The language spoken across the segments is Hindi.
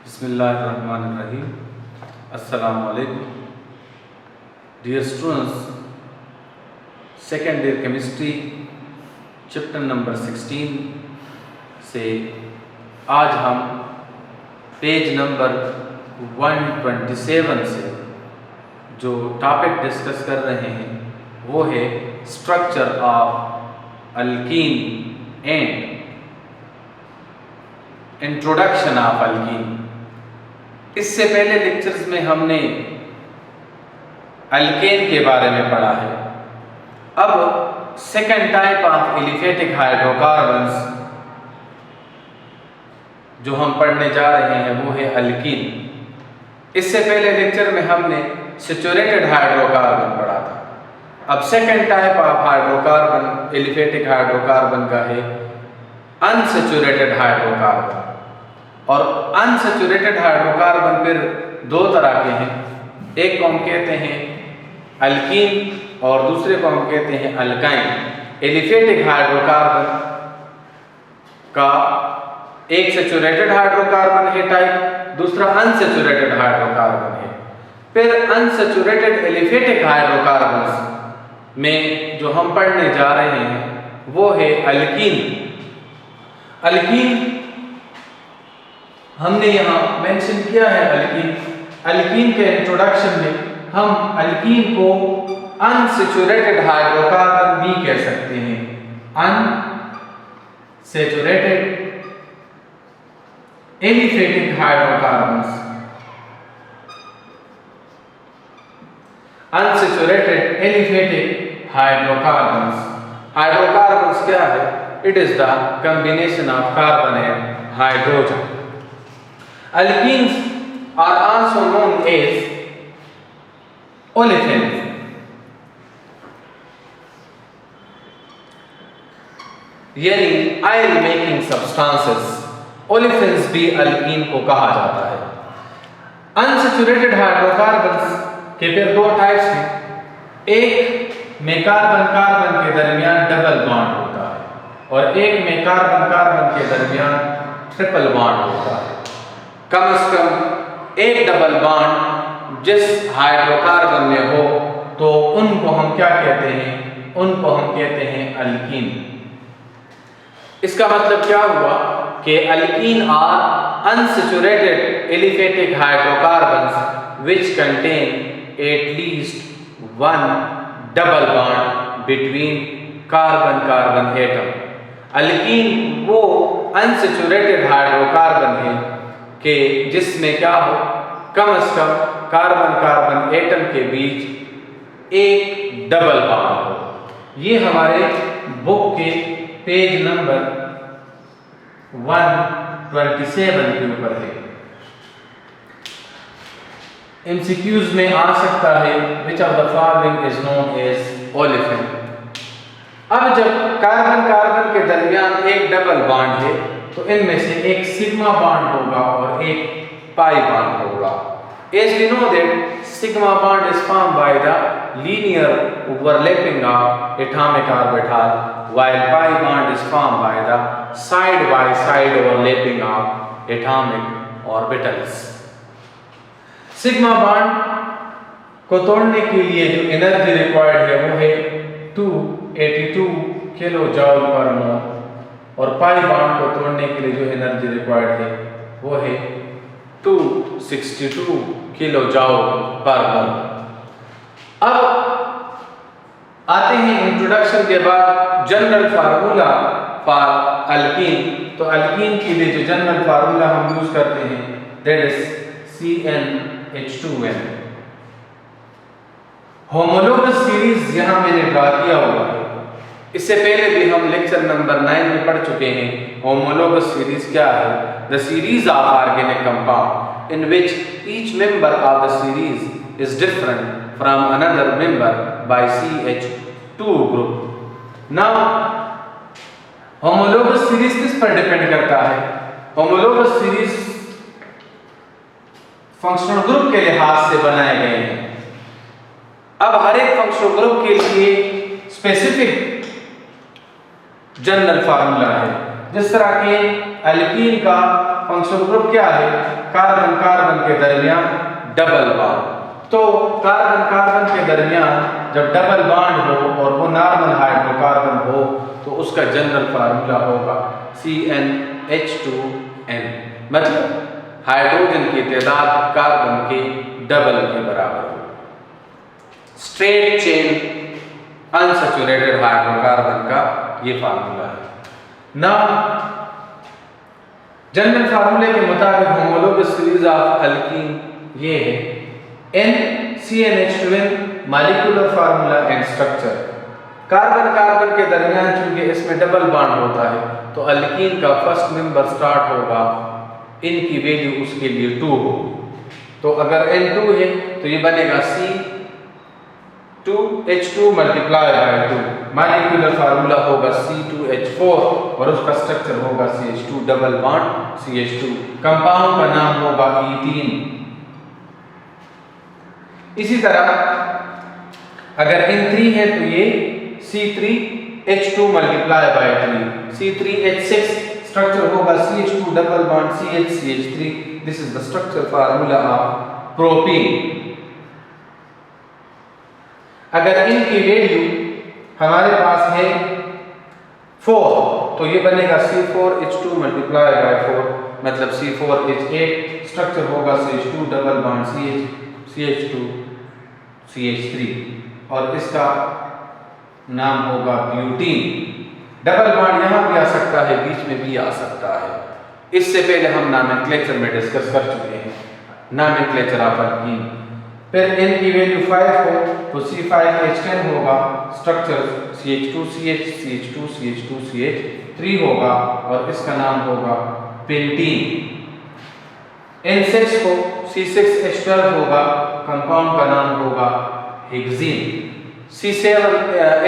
बिस्मिल्लाहिर्रहमानिर्रहीम। अस्सलाम वालेकुम। Dear students, second year chemistry chapter number 16 से आज हम पेज नंबर 127 से जो टॉपिक डिस्कस कर रहे हैं वो है structure of alkyne and introduction of alkyne. इससे पहले लेक्चर्स में हमने अल्केन के बारे में पढ़ा है। अब second type of aliphatic hydrocarbons जो हम पढ़ने जा रहे हैं वो है अल्कीन। इससे पहले लेक्चर में हमने सैचुरेटेड हाइड्रोकार्बन पढ़ा था। अब second type of hydrocarbon aliphatic hydrocarbon का है अनसैचुरेटेड हाइड्रोकार्बन। और अनसैचुरेटेड हाइड्रोकार्बन फिर दो तरह के हैं, एक को हम कहते हैं अल्कीन और दूसरे को हम कहते हैं अल्काइन। एलिफेटिक हाइड्रोकार्बन का एक सैचुरेटेड हाइड्रोकार्बन है टाइप, दूसरा अनसैचुरेटेड हाइड्रोकार्बन है। फिर अनसैचुरेटेड एलिफेटिक हाइड्रोकार्बन्स में जो हम पढ़ने जा रहे हैं वो है अल्कीन। अल्कीन हमने यहाँ मेंशन किया है। अल्कीन के इंट्रोडक्शन में हम अल्कीन को अनसैचुरेटेड हाइड्रोकार्बन भी कह सकते हैं। Unsaturated aliphatic hydrocarbons. Unsaturated aliphatic hydrocarbons. Hydrocarbons क्या है? It is the combination of carbon and hydrogen. Alkenes are also known as olefins. यानी ऑयल मेकिंग सब्सटेंसेस, ओलेफिन्स भी अल्कीन को कहा जाता है। अनसैचुरेटेड हाइड्रोकार्बन्स के फिर दो टाइप्स हैं। एक में कार्बन कार्बन के दरमियान डबल बॉन्ड होता है और एक में कार्बन कार्बन के दरमियान ट्रिपल बॉन्ड होता है। कम से कम एक डबल बॉन्ड जिस हाइड्रोकार्बन में हो तो उनको हम क्या कहते हैं? उनको हम कहते हैं अल्कीन। इसका मतलब क्या हुआ कि alkene are unsaturated aliphatic hydrocarbons which contain at least one double bond between carbon carbon atom. Alkene वो अनसैचुरेटेड हाइड्रोकार्बन है कि जिसमें क्या हो, कम से कम कार्बन कार्बन एटम के बीच एक डबल बॉन्ड हो। ये हमारे बुक के पेज नंबर 127 के ऊपर है। एमसीक्यूज में आ सकता है which of the following is known as olefin. अब जब कार्बन कार्बन के दरमियान एक डबल बॉन्ड है तो इनमें से एक सिग्मा बॉन्ड होगा और एक पाई बॉन्ड होगा। As we know that sigma bond is formed by the linear overlapping of atomic orbital, while pi bond is formed by the side by side overlapping of atomic orbitals. Sigma bond को तोड़ने के लिए जो एनर्जी रिक्वायर्ड है वो है 282 किलो जूल पर मोल और पाई बॉन्ड को तोड़ने के लिए जो एनर्जी रिक्वायर्ड है वो है 262 किलो जूल पर मोल। अब आते हैं इंट्रोडक्शन के बाद जनरल फार्मूला फॉर अल्कीन। तो अल्कीन के लिए जो जनरल फार्मूला हम यूज करते हैं that is CnH2n। Homologous series यहां मैंने ड्रा किया हुआ है। इससे पहले भी हम लेक्चर नंबर 9 में पढ़ चुके हैं होमोलोगस सीरीज क्या है। The series of organic compound in which each member of the series is different from another member by CH2 group. Now homologous series किस पर डिपेंड करता है? होमोलोगस सीरीज फंक्शनल ग्रुप के लिहाज से बनाए गए हैं। अब हर एक फंक्शनल ग्रुप के लिए स्पेसिफिक जनरल फार्मूला है। जिस तरह के एल्कीन का फंक्शनल ग्रुप क्या है, कार्बन कार्बन के दरमियान डबल बॉन्ड। तो कार्बन कार्बन के दरमियान जब डबल बॉन्ड हो और वो नॉर्मल हाइड्रोकार्बन हो तो उसका जनरल फार्मूला होगा CnH2n, मतलब हाइड्रोजन की तादाद कार्बन के डबल के बराबर हो। स्ट्रेट चेन अनसैचुरेटेड हाइड्रोकार्बन का ये फार्मूला है ना। जनरल फार्मूले के मुताबिक होमोलोगस सीरीज ऑफ एल्कीन ये है NCnH2n molecular formula and structure. Carbon carbon के दरमियान चूंकि इसमें डबल बॉन्ड होता है तो एल्कीन का फर्स्ट मेंबर स्टार्ट होगा, इनकी वैल्यू उसके लिए 2 हो। तो अगर N2 है तो ये बनेगा C2H2 multiply by 2, molecular formula होगा C2H4 और उसका स्ट्रक्चर होगा CH2 double bond CH2। Compound का नाम होगा ईथीन। इसी तरह अगर N3 है तो ये C3H2 multiply by 3, C3H6 structure होगा CH2 double bond CH3। This is the structure formula of propene. अगर इनकी वैल्यू हमारे पास है 4 तो ये बनेगा C4H2 मल्टीप्लाई बाय 4, मतलब C4H8 स्ट्रक्चर होगा CH2 double bond CH2 CH3 और इसका नाम होगा ब्यूटीन। डबल बॉन्ड यहाँ भी आ सकता है, बीच में भी आ सकता है। इससे पहले हम नॉमेनक्लेचर में डिस्कस कर चुके हैं, नॉमेनक्लेचर ऑफ एल्कीन। फिर n की वैल्यू 5 हो तो C5H10 होगा, structure CH2CH CH2 CH2 CH3 होगा और इसका नाम होगा पेंटीन। N6 को C6H12 होगा, कंपाउंड का नाम होगा हेक्सीन।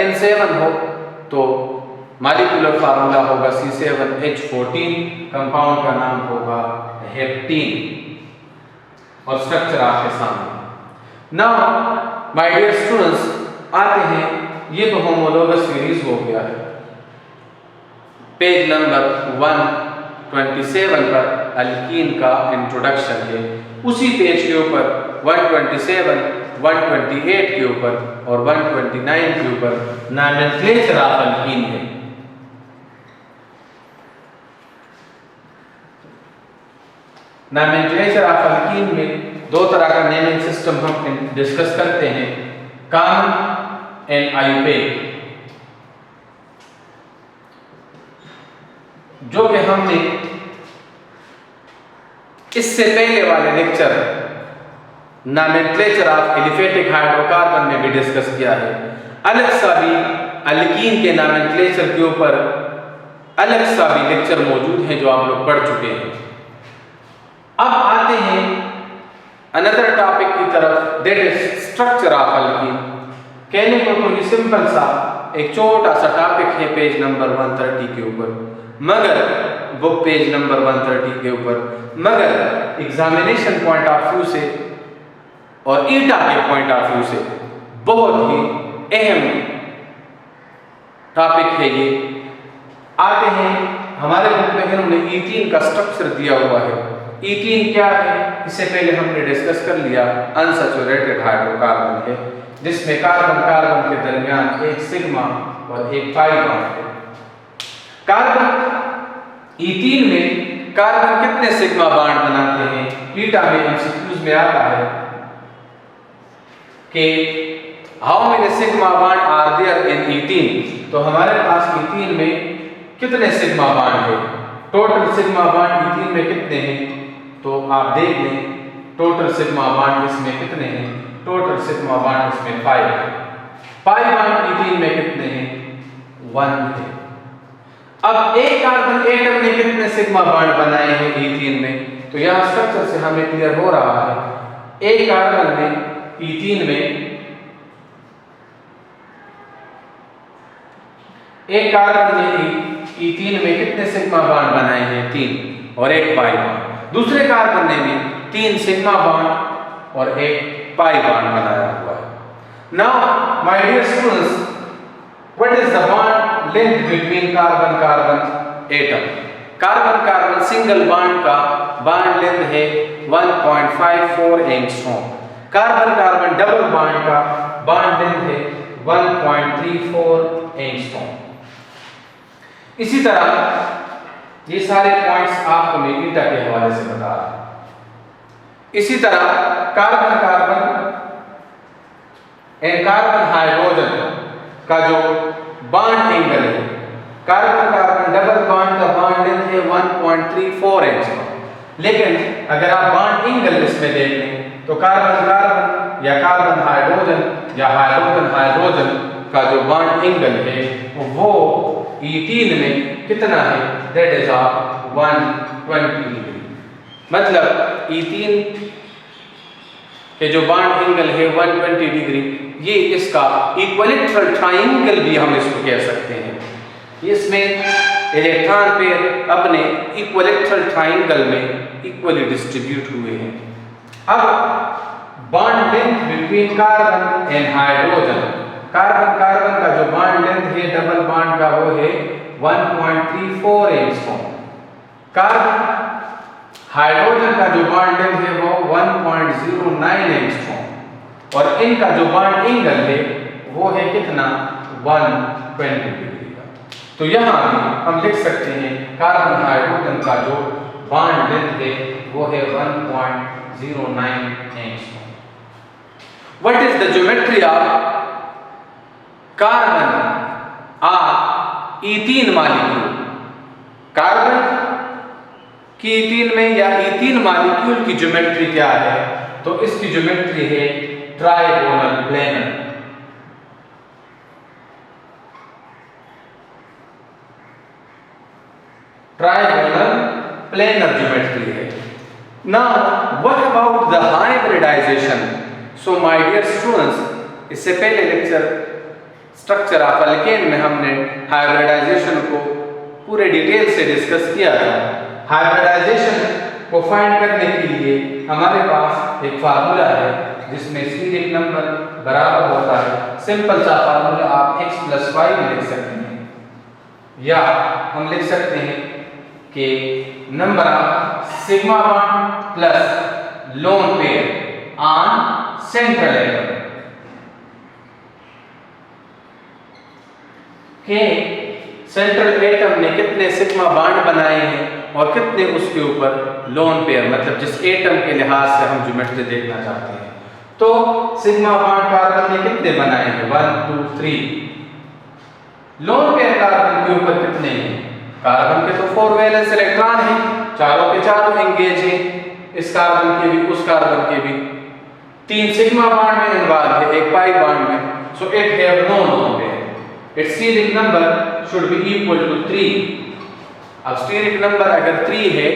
N7 हो तो मॉलिक्यूलर फार्मूला होगा C7H14, कंपाउंड का नाम होगा हेप्टीन और स्ट्रक्चर आपके सामने। नाउ माय डियर स्टूडेंट्स, आते हैं, ये तो होमोलोगस सीरीज हो गया है। पेज नंबर 127 पर एल्कीन का इंट्रोडक्शन है। उसी पेज के ऊपर 127, 128 के ऊपर और 129 के ऊपर नॉमेनक्लेचर ऑफ एल्कीन है। नॉमेनक्लेचर ऑफ एल्कीन में दो तरह का नेमिंग सिस्टम हम डिस्कस करते हैं, कॉमन एंड आइयूपैक, जो कि हमने इससे पहले वाले lecture nomenclature of aliphatic hydrocarbon में भी डिस्कस किया है। अलग सा भी एल्कीन के नॉमेनक्लेचर के ऊपर अलग सा भी लेक्चर मौजूद है जो आप लोग पढ़ चुके हैं। अब आते हैं अनदर टॉपिक की तरफ, that is structure of alkene. कहने को तो ये सिंपल सा एक छोटा सा टॉपिक है पेज नंबर 130 के ऊपर, मगर बुक पेज नंबर 130 के ऊपर, मगर एग्जामिनेशन पॉइंट ऑफ व्यू से और ईटा के पॉइंट ऑफ व्यू से बहुत ही अहम टॉपिक है ये। आते हैं, हमारे बुक में इन्होंने ईथीन का स्ट्रक्चर दिया हुआ है। ईथीन क्या है, इससे पहले हमने डिस्कस कर लिया, अनसैचुरेटेड हाइड्रोकार्बन है जिसमें कार्बन कार्बन के दरमियान एक सिग्मा और एक पाई बॉन्ड है। कार्बन ईथीन में कार्बन कितने सिग्मा बॉन्ड बनाते हैं, ईटा में एमसीक्यूज में आता है कि how many sigma bond are there in ethene. तो हमारे पास ईथीन में कितने सिग्मा बॉन्ड है, टोटल सिग्मा बॉन्ड ईथीन में कितने हैं, तो आप देख लें टोटल सिग्मा बॉन्ड इसमें कितने हैं, टोटल सिग्मा बॉन्ड इसमें 5 है। पाई बॉन्ड ईथीन में कितने हैं, 1 है। अब एक कार्बन एटम ने कितने सिग्मा बॉन्ड बनाए हैं ईथीन में, तो यहां स्ट्रक्चर से हमें क्लियर हो रहा है। एक कार्बन ने ईथीन में, एक कार्बन ने ईथीन में कितने सिग्मा बॉन्ड बनाए हैं, 3 और एक पाई बॉन्ड। दूसरे कार्बन ने भी 3 सिग्मा बॉन्ड और एक पाई बॉन्ड बनाया हुआ है। Now my dear students, what is the bond length between carbon carbon, atom. Carbon carbon single bond का बॉन्ड लेंथ है 1.54 angstrom. Carbon carbon double bond का बॉन्ड लेंथ है 1.34 एंगस्ट्रॉम। इसी तरह ये सारे पॉइंट्स आपको मैं ईटा के हवाले से बता रहा हूं। इसी तरह carbon carbon and carbon hydrogen का जो बॉन्ड एंगल है, कार्बन कार्बन डबल बॉन्ड का बॉन्ड लेंथ है 1.34 एंगस्ट्रॉम। लेकिन अगर आप बॉन्ड एंगल इसमें देख लें तो कार्बन कार्बन या कार्बन हाइड्रोजन या हाइड्रोजन हाइड्रोजन का जो बॉन्ड एंगल है वो E3 में कितना है, दैट इज ऑफ 120 डिग्री। मतलब E3 के जो बॉन्ड एंगल है 120 डिग्री, ये इसका इक्विलैटरल ट्रायंगल भी हम इसको कह सकते हैं। इसमें इलेक्ट्रॉन पेयर अपने इक्विलैटरल ट्रायंगल में इक्वली डिस्ट्रीब्यूट हुए हैं। अब bond length between carbon and hydrogen, carbon carbon का जो बॉन्ड लेंथ है डबल बॉन्ड का वो है 1.34 एंगस्ट्रॉम। कार्बन हाइड्रोजन का जो बॉन्ड लेंथ है वो 1.09 एंगस्ट्रॉम और इनका जो बॉन्ड एंगल है वो है कितना, 120 डिग्री का। तो यहाँ हम लिख सकते हैं कार्बन हाइड्रोजन का जो बॉन्ड लेंथ है वो है 1.09 angstrom. What is the geometry of carbon और E3 मॉलिक्यूल? कार्बन की E3 में या E3 मॉलिक्यूल की ज्योमेट्री क्या है? तो इसकी ज्योमेट्री है trigonal planar. Trigonal planar geometry है। Now what about the hybridization? So my dear students, इससे पहले लेक्चर स्ट्रक्चर ऑफ अल्केन में हमने हाइब्रिडाइजेशन को पूरे डिटेल से डिस्कस किया था। हाइब्रिडाइजेशन को फाइंड करने के लिए हमारे पास एक फार्मूला है जिसमें स्टीरिक नंबर बराबर होता है, सिंपल सा फार्मूला आप x + y में लिख सकते हैं, या हम लिख सकते हैं कि number of sigma bond plus lone pair on central atom के सेंट्रल एटम ने कितने सिग्मा बॉन्ड बनाए हैं और कितने उसके ऊपर लोन पेयर, मतलब जिस एटम के लिहाज से हम ज्योमेट्री देखना चाहते हैं। तो सिग्मा बॉन्ड कार्बन ने कितने बनाए हैं, 1 2 3। लोन पेयर कार्बन के ऊपर कितने हैं? कार्बन के तो 4 वैलेंस इलेक्ट्रॉन हैं, चारों के चारों एंगेज हैं, इस कार्बन के भी उस कार्बन के भी। 3 सिग्मा बॉन्ड में इन्वॉल्व है, एक पाई बॉन्ड में, so it have no lone pair. Its steric number should be equal to 3। अब स्टीरिक नंबर अगर 3 है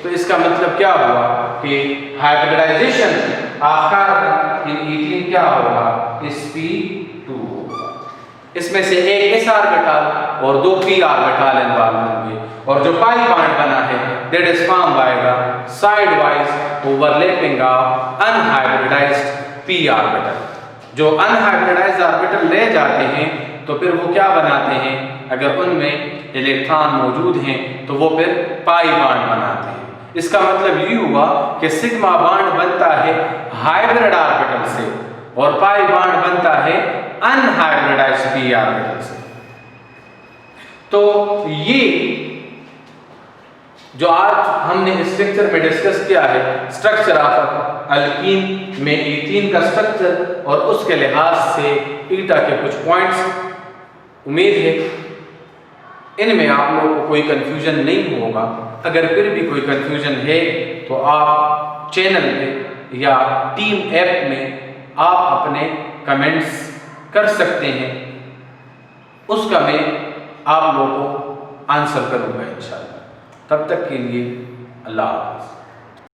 तो इसका मतलब क्या हुआ कि hybridisation of carbon in E3 क्या होगा, sp2 होगा। इसमें से एक s ऑर्बिटल और 2 p ऑर्बिटल इन्वॉल्व होंगे और जो पाई बॉन्ड बना है that is form by the side wise overlapping of unhybridised p orbital. जो अनहाइब्रिडाइज्ड ऑर्बिटल ले जाते हैं तो फिर वो क्या बनाते हैं, अगर उनमें इलेक्ट्रॉन मौजूद हैं तो वो फिर पाई बॉन्ड बनाते हैं। इसका मतलब ये हुआ कि सिग्मा बॉन्ड बनता है हाइब्रिड ऑर्बिटल से और पाई बॉन्ड बनता है अनहाइब्रिडाइज्ड p ऑर्बिटल से। तो ये जो आज हमने इस लेक्चर में डिस्कस किया है स्ट्रक्चर ऑफ अल्कीन में E3 का स्ट्रक्चर और उसके लिहाज से ईटा के कुछ पॉइंट्स, उम्मीद है इनमें आप लोगों को कोई कंफ्यूजन नहीं होगा। अगर फिर भी कोई कंफ्यूजन है तो आप चैनल पे या टीम ऐप में आप अपने कमेंट्स कर सकते हैं, उसका मैं आप लोगों को आंसर करूंगा इंशाल्लाह। तब तक के लिए अल्लाह हाफ़िज़।